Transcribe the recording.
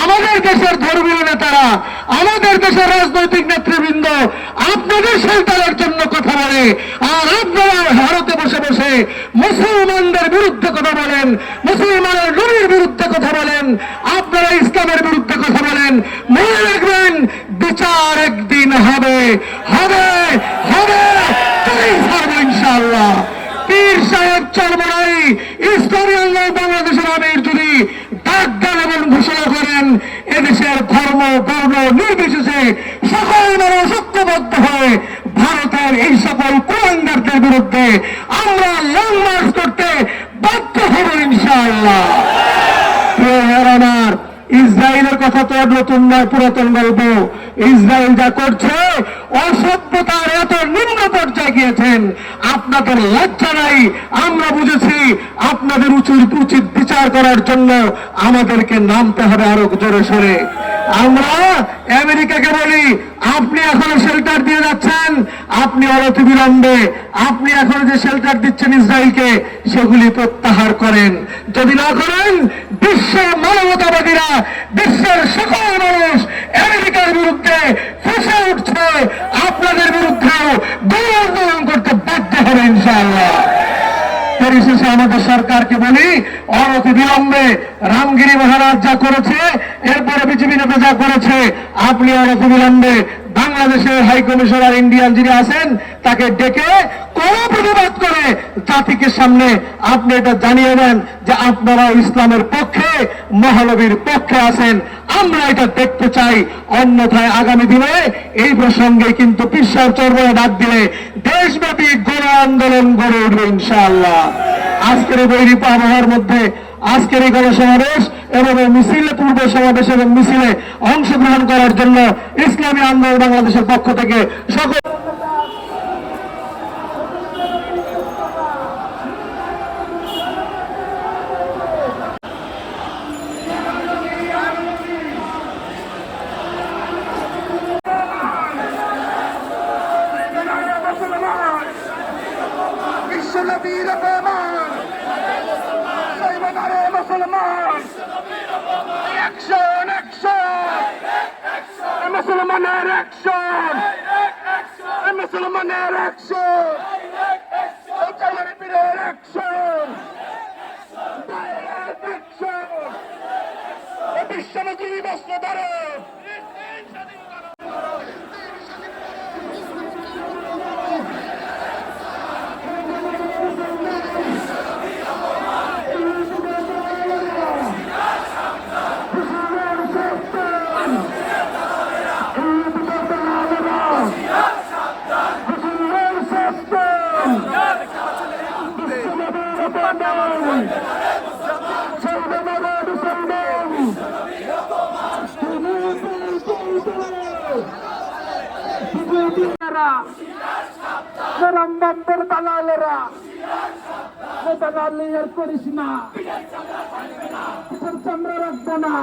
আমাদের দেশের ধর্মীয় নেতারা, আমাদের দেশের রাজনৈতিক নেতৃবৃন্দ আপনাদের শেল্টারের জন্য কথা বলে, আর আপনারা ভারতে বসে বসে মুসলমানদের বিরুদ্ধে কথা বলেন, মুসলমানের নবীর বিরুদ্ধে কথা বলেন, আপনারা ইসলামের বিরুদ্ধে কথা বলেন। মনে রাখবেন, বিচার একদিন হবে, হবে, হবে, তাই ছাড়বো ইনশাআল্লাহ। পীর সাহেব চরমরাই ইসলামী আল্লাহ বাংলাদেশের আমির যদি ডাক দেন এবং ঘোষণা করেন, এদেশের ধর্ম বর্ণ নির্বিশেষে সকল মানুষ ঐক্যবদ্ধ হয়ে ভারতের এই সকল কুলাঙ্গারদের বিরুদ্ধে আমরা লং মার্চ করতে বাধ্য হব ইনশাআল্লাহ। আমার ইসরায়েলের কথা তো নতুন নয়, পুরাতন গল্প। ইসরায়েল যা করছে, অসভ্যতার এত নিম্ন পর্যায়ে গিয়েছেন, আপনাদের লজ্জা নাই। আমরা বুঝেছি আপনাদের উচিত বিচার করার জন্য আমাদেরকে নামতে হবে আরো জোরে সোরে। আমরা আমেরিকাকে বলি, আপনি এখনো শেল্টার দিয়ে যাচ্ছেন, আপনি অনতিবিলম্বে আপনি এখন যে শেল্টার দিচ্ছেন ইসরায়েলকে, সেগুলি প্রত্যাহার করেন। যদি না করেন, বিশ্বের মানবতাবাদীরা, বিশ্বের সকল মানুষ আমেরিকার বিরুদ্ধে ফুঁসে উঠছে, আপনাদের বিরুদ্ধেও গণ আন্দোলন করতে বাধ্য হবে ইনশাআল্লাহ। পরিশেষে আমাদের সরকারকে বলি, অনতি বিলম্বে রামগিরি মহারাজ যা করেছে, এরপরে বিজেপি নেতা যা করেছে, আপনি অনতি বিলম্বে বাংলাদেশের হাই কমিশনার ইন্ডিয়ান যিনি আছেন, তাকে ডেকে কোন প্রতিবাদ করে জাতিকে সামনে আপনি এটা জানিয়ে দেন যে আপনারা ইসলামের পক্ষে, মহানবীর পক্ষে আছেন। আমরা এটা দেখতে চাই। অন্যথায় আগামী দিনে এই প্রসঙ্গে কিন্তু পীর সাহেব চরমরাই ডাক দিলে দেশব্যাপী গণ আন্দোলন গড়ে উঠবে ইনশাআল্লাহ। আজকের এই বৈরী আবহাওয়ার মধ্যে আজকের এই গণসমাবেশ এবং মিছিলে, পূর্ব সমাবেশ এবং মিছিলে অংশগ্রহণ করার জন্য ইসলামী আন্দোলন বাংলাদেশের পক্ষ থেকে সকল মুসলমানের অ্যাকশন, মুসলমানের অ্যাকশন, পীরের অ্যাকশন, বিশ্বনবী বস্ত্র ধরে দালালেরা দালালিয়ার করিস না, চামড়া রাখবো না।